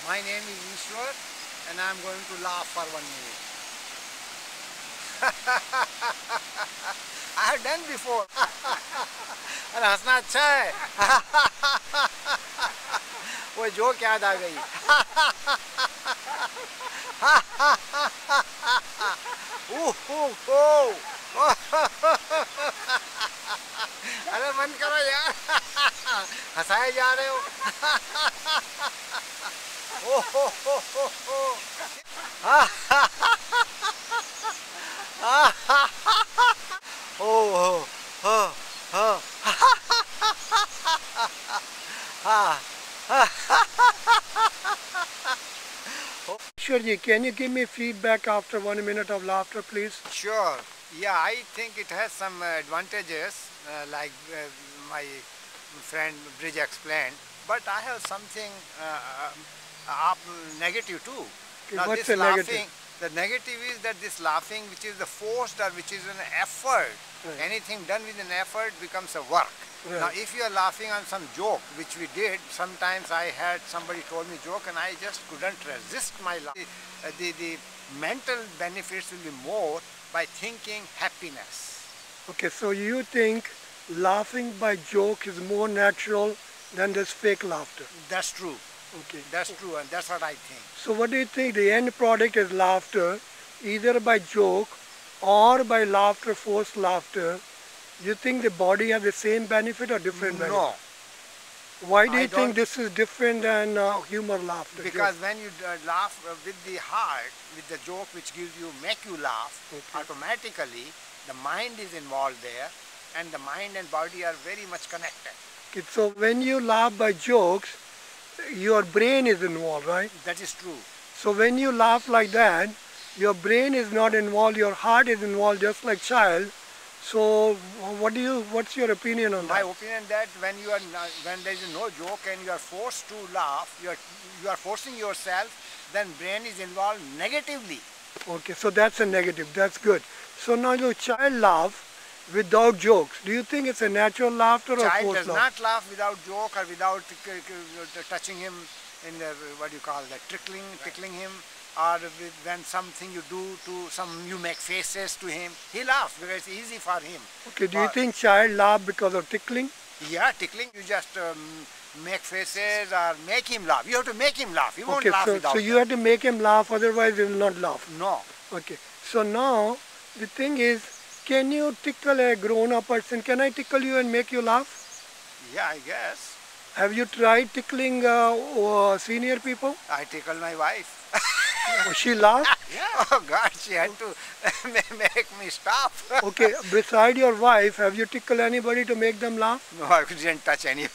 My name is Ishwar and I am going to laugh for 1 minute. I have done before. और हंसना अच्छा है. वो joke याद आ गई. अरे बंद करो यार. हंसाए जा रहे हो. Ishwarji, can you give me feedback after 1 minute of laughter, please? Sure. Yeah, I think it has some advantages, like my friend Bridge explained. But I have something negative too. Okay, Now what's this the negative? laughing, the negative is that this laughing, which is the forced or which is an effort, Right. anything done with an effort becomes a work. Right. Now if you are laughing on some joke, which we did, sometimes I had somebody told me joke and I just couldn't resist my laugh. The mental benefits will be more by thinking happiness. Okay, so you think laughing by joke is more natural than this fake laughter? That's true. Okay. That's true, and that's what I think. So what do you think the end product is laughter, either by joke or by laughter, forced laughter? You think the body has the same benefit or different benefit? No, Why do I you think don't- this is different than humor laughter? because joke? when you laugh with the heart, with the joke which make you laugh, Okay. automatically the mind is involved there, and the mind and body are very much connected. Okay, so when you laugh by jokes, your brain is involved, right? That is true. So when you laugh like that, your brain is not involved, your heart is involved just like child. So what's your opinion on My that? opinion that when there is no joke and you are forced to laugh, you are forcing yourself, then brain is involved negatively. Okay, so that's a negative, that's good. So now your child laugh without jokes. Do you think it's a natural laughter or Child forced does laughter? not laugh without joke or without touching him in the, what do you call that, tickling him, or when something you do you make faces to him, he laughs because it's easy for him. Okay, do you think child laugh because of tickling? Yeah, tickling, you just make faces or make him laugh. You have to make him laugh. He won't Okay, laugh without so you that. have to make him laugh, otherwise he will not laugh. No. Okay, so now the thing is, can you tickle a grown-up person? Can I tickle you and make you laugh? Yeah, I guess. Have you tried tickling senior people? I tickled my wife. She laughed? Yeah. Oh God, she had to make me stop. Okay, beside your wife, have you tickled anybody to make them laugh? No, I didn't touch any.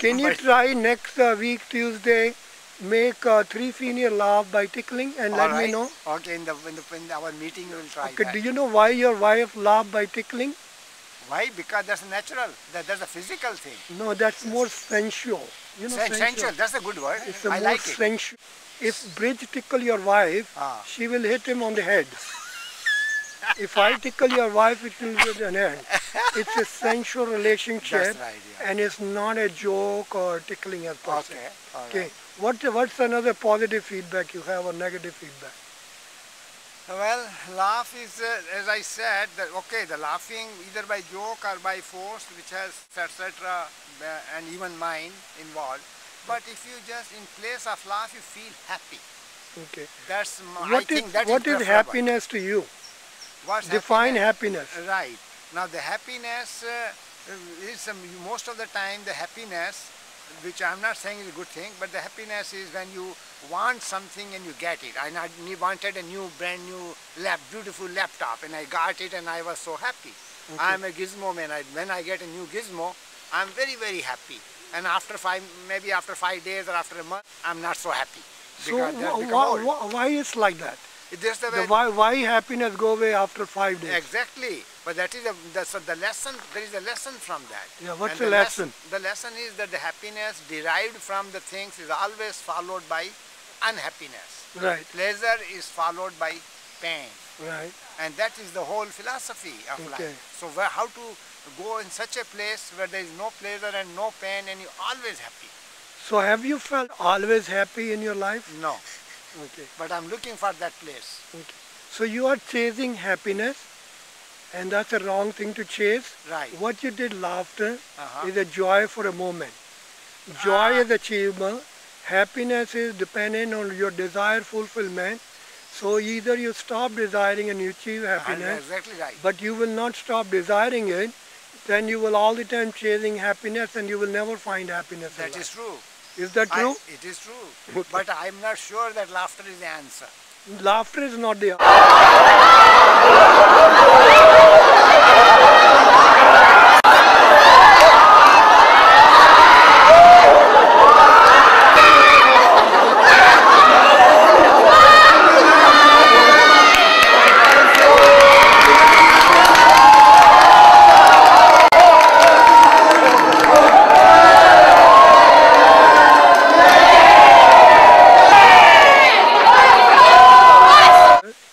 Can you But- try next week, Tuesday, make 3 senior laugh by tickling and let All me right. know? Okay, in our meeting we will try Okay, that. do you know why your wife laughed by tickling? Why? Because that's natural. That's a physical thing. No, that's more sensual. You know, Sensual. That's a good word. It's a I more like it. sensual. If Bridge tickle your wife, Ah. she will hit him on the head. If I tickle your wife, it will be an end. It's a sensual relationship, That's right, yeah. and it's not a joke or tickling a person. Okay. All Okay. right. What's another positive feedback you have or negative feedback? Well, laugh is, as I said, the laughing either by joke or by force, which has etc. And even mind involved. But if you just in place of laugh, you feel happy. Okay. That's I What think is that what is preferable. happiness to you? What's Define happiness. Right. Now the happiness is most of the time the happiness, which I'm not saying is a good thing, but the happiness is when you want something and you get it. I wanted a brand new beautiful laptop and I got it and I was so happy. Okay. I'm a gizmo man. When I get a new gizmo, I'm very, very happy. And maybe after 5 days or after a month, I'm not so happy. So Because that's become old. why is like that? It's the The way why happiness go away after 5 days? Exactly, but that is the lesson. There is a lesson from that. Yeah, what's And the lesson? The lesson is that the happiness derived from the things is always followed by unhappiness. Right, Pleasure is followed by pain, right. and that is the whole philosophy of Okay. life. So how to go in such a place where there is no pleasure and no pain, and you're always happy. So have you felt always happy in your life? No, Okay. but I'm looking for that place. Okay. So you are chasing happiness, and that's a wrong thing to chase. Right. What you did, laughter, Uh-huh. is a joy for a moment. Joy is achievable. Happiness is dependent on your desire fulfillment. So either you stop desiring and you achieve happiness, Exactly right. but you will not stop desiring it. Then you will all the time chasing happiness, and you will never find happiness. in That life. is true. Is that true? It is true. Okay. But I'm not sure that laughter is the answer. Laughter is not the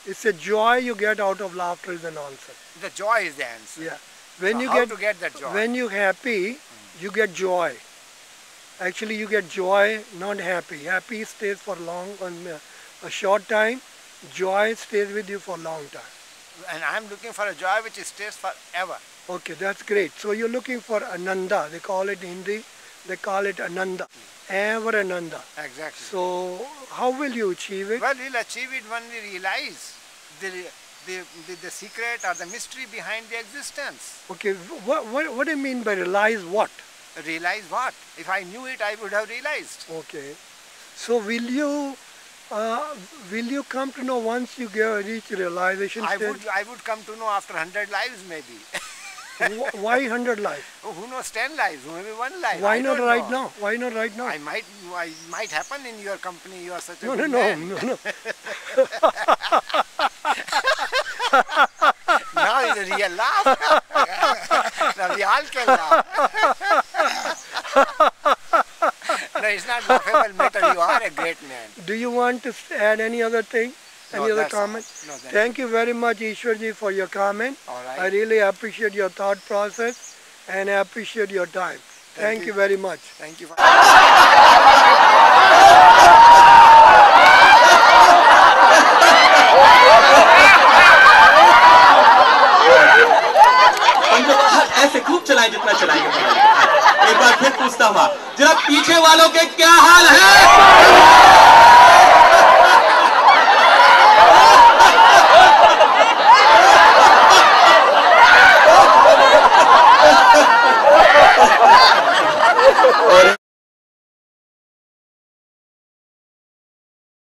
It's a joy you get out of laughter is an answer. The joy is the answer. Yeah. When So you how to get that joy? when you happy, you get joy. Actually, you get joy, not happy. Happy stays for a short time. Joy stays with you for a long time. And I'm looking for a joy which stays forever. Okay, that's great. So you're looking for Ananda. They call it in Hindi. They call it Ananda. Ever Ananda. Exactly. So how will you achieve it? Well, we'll achieve it when we realize the secret or the mystery behind the existence. Okay, what do you mean by realize what? Realize what? If I knew it, I would have realized. Okay. So will you come to know once you reach realization I stage? would come to know after 100 lives maybe. Why 100 life? Oh, who knows, 10 lives, maybe 1 life. Why I not don't right know. now? Why not right now? I might happen in your company. You are such a No, good no, man. no. Now is a real laugh. Now we all can laugh. No, it's not laughable matter. You are a great man. Do you want to add any other thing? Any No, other that's all. comment? No, that's Thank you very much, Ishwarji, for your comment. All right. I really appreciate your thought process and I appreciate your time. Thank you very much. Thank you. ऐसे खूब चलाएं जितना चलाएंगे। एक बार फिर पूछता हुआ जरा पीछे वालों के क्या हाल है?